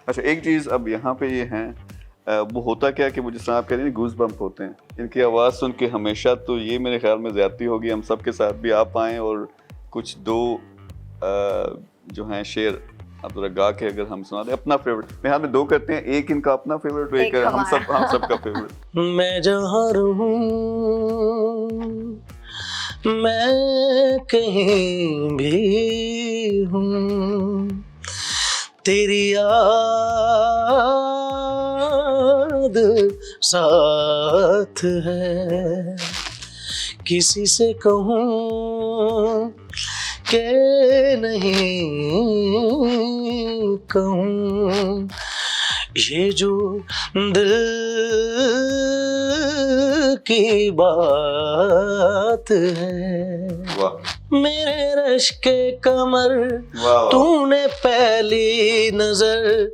अच्छा, एक चीज़ अब यहाँ पे ये है, वो होता क्या कि वो जिस तरह आप कह रहे हैं गूज बम्प होते हैं, इनकी आवाज़ सुन के हमेशा, तो ये मेरे ख्याल में ज़्यादती होगी हम सब के साथ भी। आप आएँ और कुछ दो जो हैं शेर आप जरा गा के अगर हम सुना दें अपना फेवरेट। मेरे ख्याल में दो करते हैं, एक इनका अपना फेवरेट, एक हम सब का फेवरेट। मैं जहाँ रहूं, मैं कहीं भी हूँ, तेरी याद साथ है। किसी से कहूँ के नहीं कहूँ, ये जो दिल की बात है। वाह, मेरे रश के कमर, वाह, तूने पहली नजर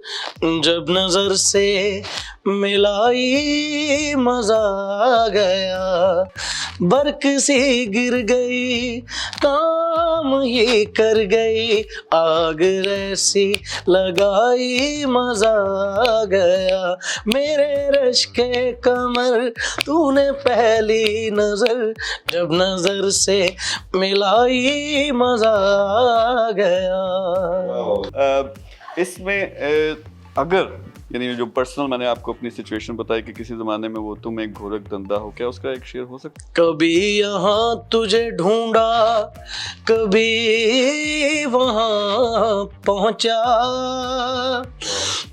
जब नजर से मिलाई, मजा आ गया। बरक सी गिर गई, काम ही कर गई, आग ऐसी लगाई, मजा आ गया। मेरे रश के कमर, तूने पहली नजर जब नजर से मिलाई, मजा आ गया। इसमें अगर यानी जो पर्सनल मैंने आपको अपनी सिचुएशन बताई कि किसी ज़माने में वो तुम एक घोरक धंधा हो, क्या उसका एक शेर हो सकता? कभी यहाँ तुझे ढूंढा, कभी वहाँ पहुँचा,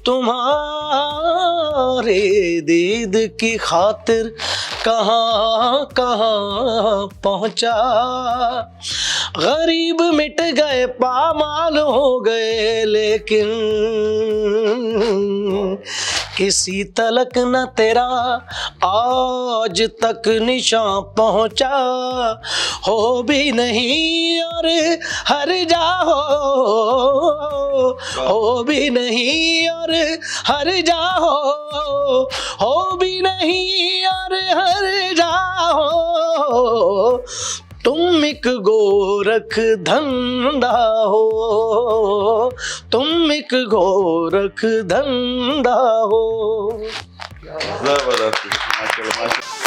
तुम्हारे दीद की खातिर कहाँ कहाँ पहुँचा। गरीब मिट गए, पामाल हो गए, लेकिन किसी तलक न तेरा आज तक निशान पहुँचा। हो भी नहीं और हर जाओ, हो भी नहीं और हर जाओ, हो भी नहीं और हर जाओ। तुम एक गोरख धंधा हो, तुम एक गोरख धंधा हो। जबरदस्त, माशाल्लाह, माशाल्लाह।